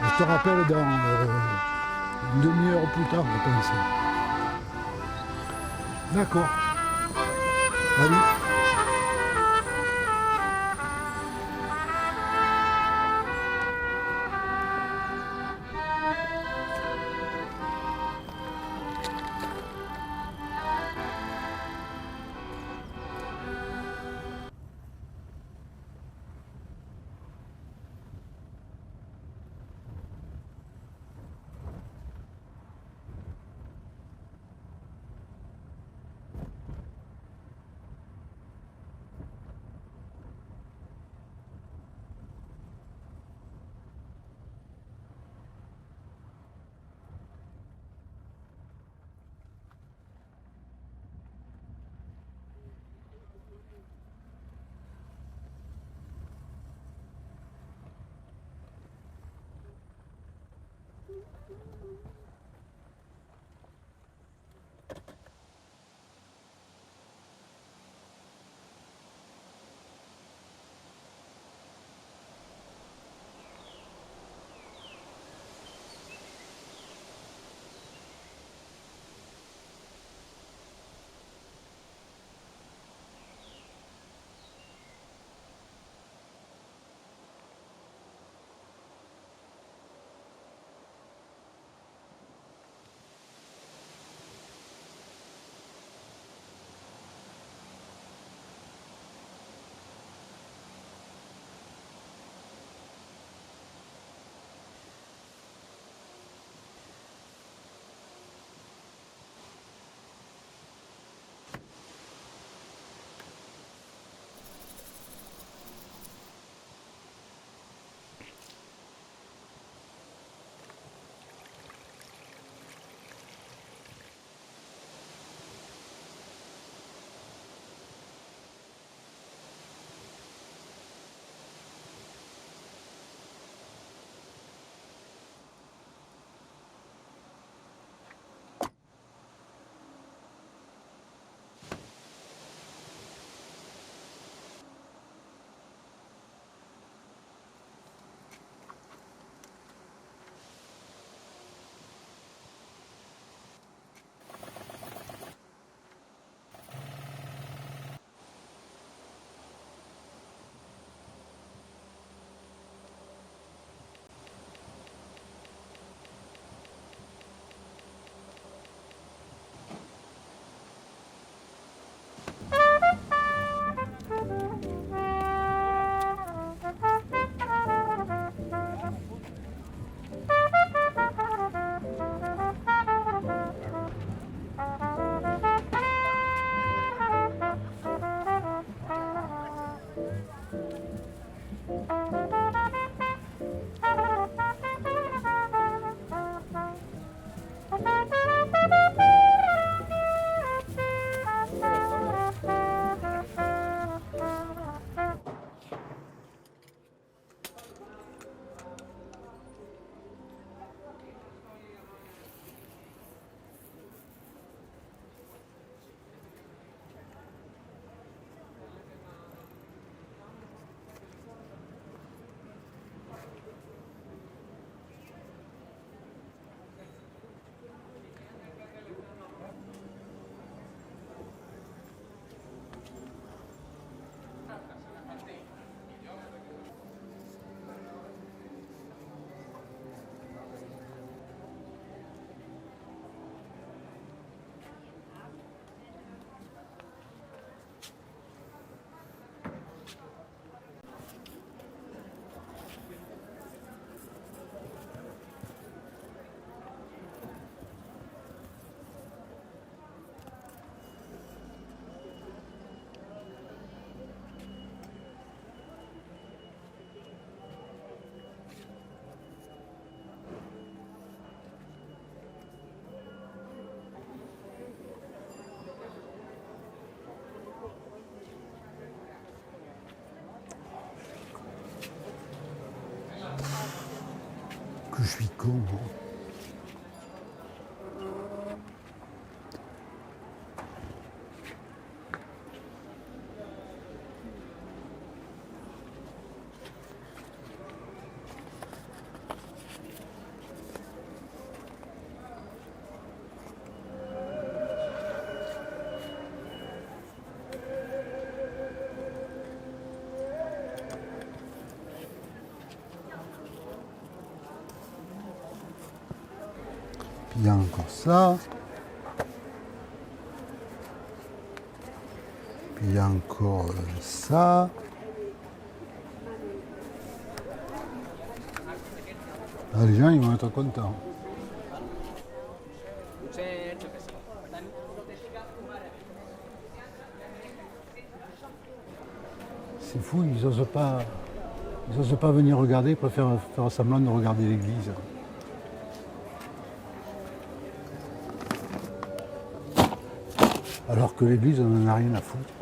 Je te rappelle dans une demi-heure ou plus tard, je pense. D'accord. Salut. Que je suis con, moi. Il y a encore ça. Puis il y a encore ça. Ah, les gens, ils vont être contents. C'est fou, ils n'osent pas venir regarder, ils préfèrent faire semblant de regarder l'église. Alors que l'église, on n'en a rien à foutre.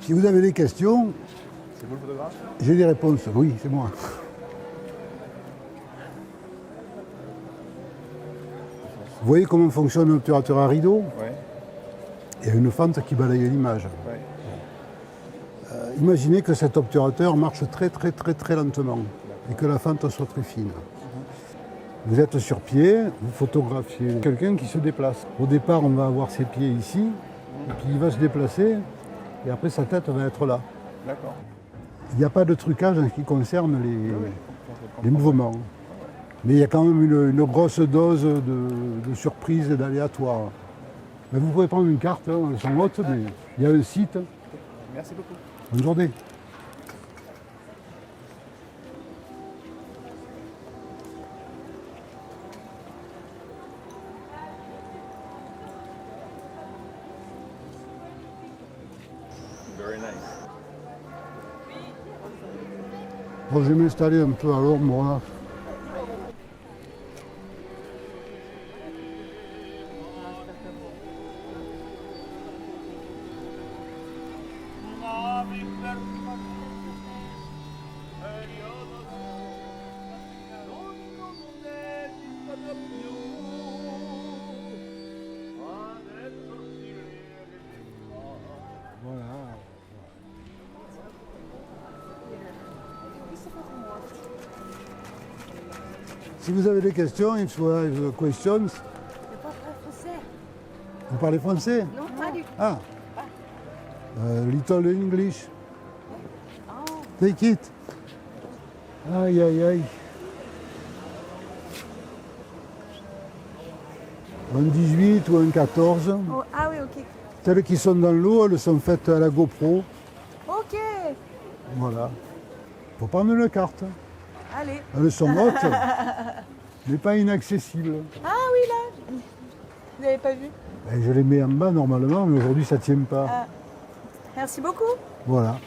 Si vous avez des questions, C'est vous le photographe? j'ai des réponses. Oui, c'est moi. Vous voyez comment fonctionne l'obturateur à rideau? Oui. Il y a une fente qui balaye l'image. Ouais. Imaginez que cet obturateur marche très lentement et que la fente soit très fine. Vous êtes sur pied, vous photographiez quelqu'un qui se déplace. Au départ, on va avoir ses pieds ici, et puis il va se déplacer, et après sa tête va être là. D'accord. Il n'y a pas de trucage en ce qui concerne les mouvements. Mais il y a quand même une grosse dose de surprise et d'aléatoire. Mais vous pouvez prendre une carte, hein, elles sont hautes, mais il y a un site. Merci beaucoup. Bonne journée. Very nice. Bon, je vais m'installer un peu à l'ombre là. Voilà. Si vous avez des questions, if you have questions, Je parle pas français. vous parlez français? Non, pas du tout. Ah, little English. Oh, Take it. Aïe, aïe, aïe. Un 18 ou un 14. oh, ah oui, ok. Celles qui sont dans l'eau, elles sont faites à la GoPro. Ok, Voilà. Faut prendre une carte. allez. Elles sont hautes, mais pas inaccessibles. Ah oui, là. Vous n'avez pas vu? Et je les mets en bas normalement, mais aujourd'hui ça ne tient pas. Ah. Merci beaucoup. Voilà.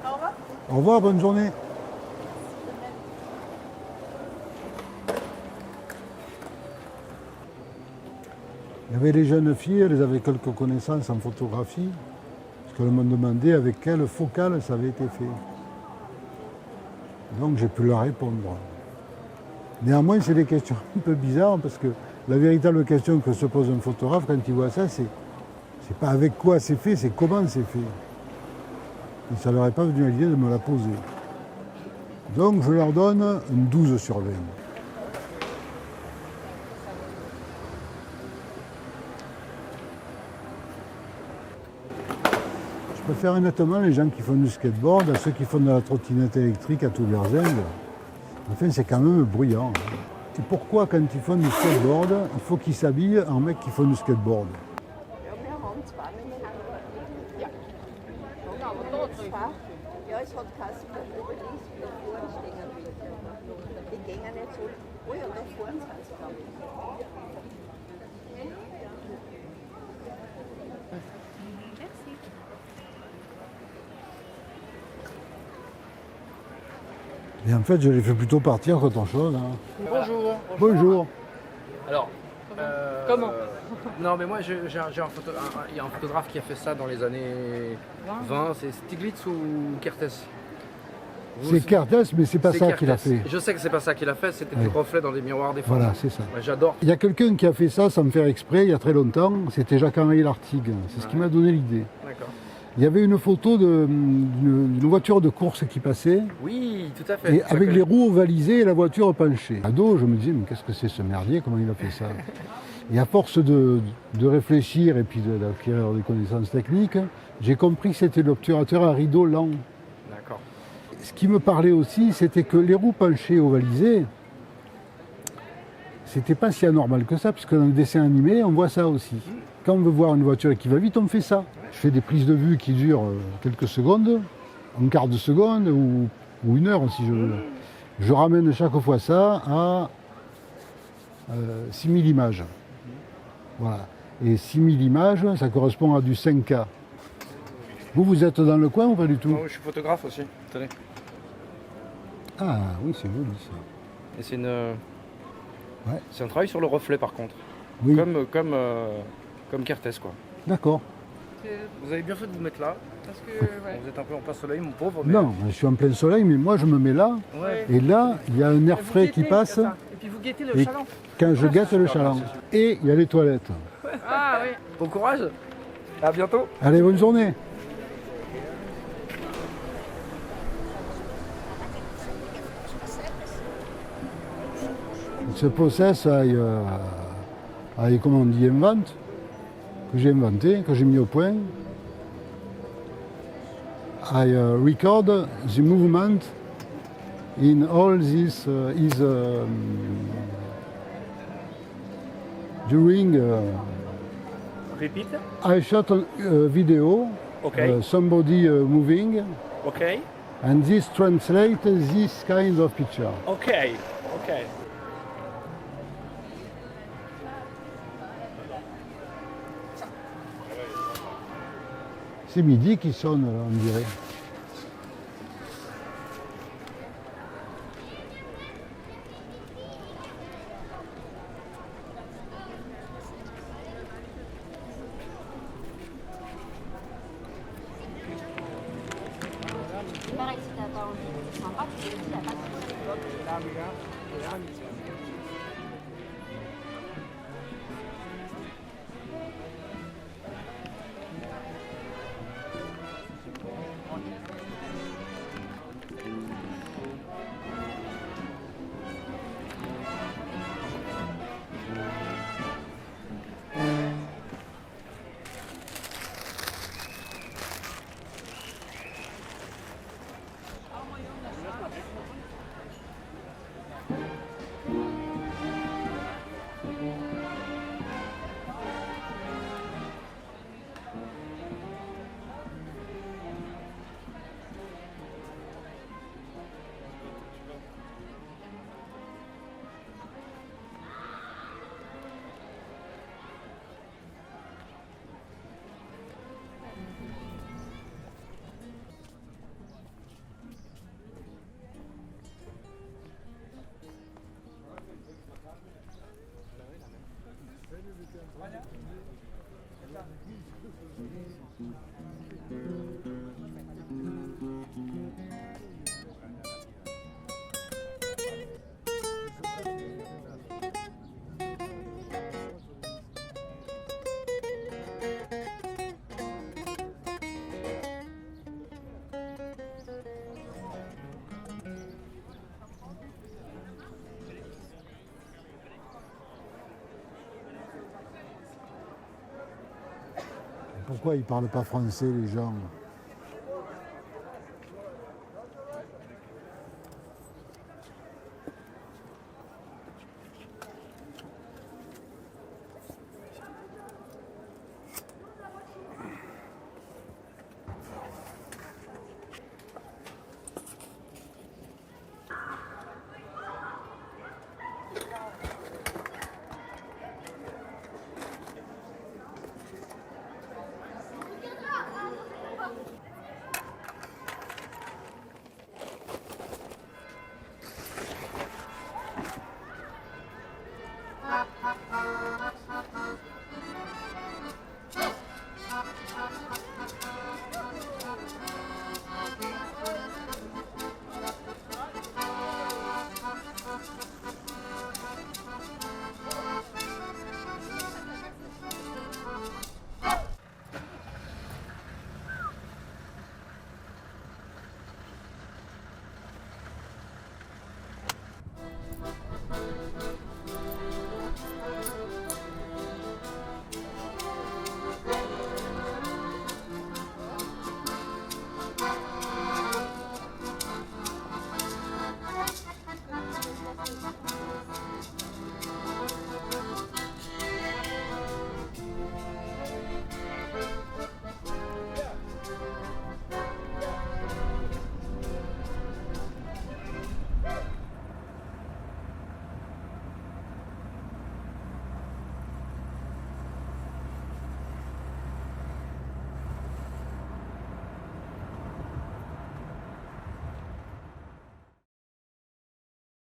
Au revoir. Au revoir, bonne journée. Il y avait les jeunes filles, elles avaient quelques connaissances en photographie, parce qu'elles m'ont demandé avec quelle focale ça avait été fait. Donc j'ai pu leur répondre. Néanmoins, c'est des questions un peu bizarres, parce que la véritable question que se pose un photographe quand il voit ça, c'est pas avec quoi c'est fait, c'est comment c'est fait. Et ça leur est pas venu à l'idée de me la poser. Donc je leur donne une 12 sur 20. Je préfère honnêtement les gens qui font du skateboard à ceux qui font de la trottinette électrique à tous leurs angles. Enfin, c'est quand même bruyant. Et pourquoi, quand ils font du skateboard, il faut qu'ils s'habillent en mecs qui font du skateboard? Ja, es hat geheißen, da vorne stehen will. Die gehen nicht so. Oh ja, da vorne sind sie, glaube ich. Et en fait, je les fais plutôt partir qu'autre chose. Hein. Bonjour. Bonjour. Alors. Comment Non, mais moi, il y a un photographe qui a fait ça dans les années 20. C'est Stiglitz ou Kertész? C'est Kertész, mais c'est pas C'est ça qu'il a Kertész. fait. Je sais que c'est pas ça qu'il a fait, c'était Oui. du reflet dans des miroirs des formes. Voilà, c'est ça. Ouais, j'adore. Il y a quelqu'un qui a fait ça sans me faire exprès il y a très longtemps. C'était Jacques-Henri Lartigue. C'est ce qui m'a donné l'idée. D'accord. Il y avait une photo d'une voiture de course qui passait. Oui, tout à fait. Et Ça avec connaît. les roues ovalisées et la voiture penchée. Ado, je me disais, mais qu'est-ce que c'est ce merdier? Comment il a fait ça? Et à force de réfléchir et puis d'acquérir des connaissances techniques, j'ai compris que c'était l'obturateur à rideau lent. D'accord. Ce qui me parlait aussi, c'était que les roues penchées ovalisées, c'était pas si anormal que ça, puisque dans le dessin animé, on voit ça aussi. Quand on veut voir une voiture qui va vite, on fait ça. Je fais des prises de vue qui durent quelques secondes, un quart de seconde ou une heure si je veux. Je ramène chaque fois ça à 6000 images. Voilà. Et 6000 images, ça correspond à du 5K. Vous êtes dans le coin ou pas du tout? Non, je suis photographe aussi. Tenez. Ah oui, c'est joli ça. Et c'est une. Ouais. C'est un travail sur le reflet par contre. Oui, Comme Kertész quoi. d'accord. Vous avez bien fait de vous mettre là. Parce que, ouais. Vous êtes un peu en plein soleil, mon pauvre. Mais... Non, je suis en plein soleil, mais moi je me mets là, Ouais. et là, il y a un air Vous frais qui guettez, passe, c'est ça. Et puis vous guettez le Et- chaland. quand je guette le chaland. Et il y a les toilettes. Ah oui. Bon courage. À bientôt. Allez, bonne journée. Ce process comment on dit, invente, que j'ai inventé, que j'ai mis au point. I record the movement in all this during Repeat. I shot a video, Okay. somebody moving, Okay. and this translates this kind of picture. Okay. Okay. C'est midi qui sonne, là, on dirait. Pareil, si t'as pas envie, c'est sympa, tu sais, t'as pas de Pourquoi ils ne parlent pas français, les gens?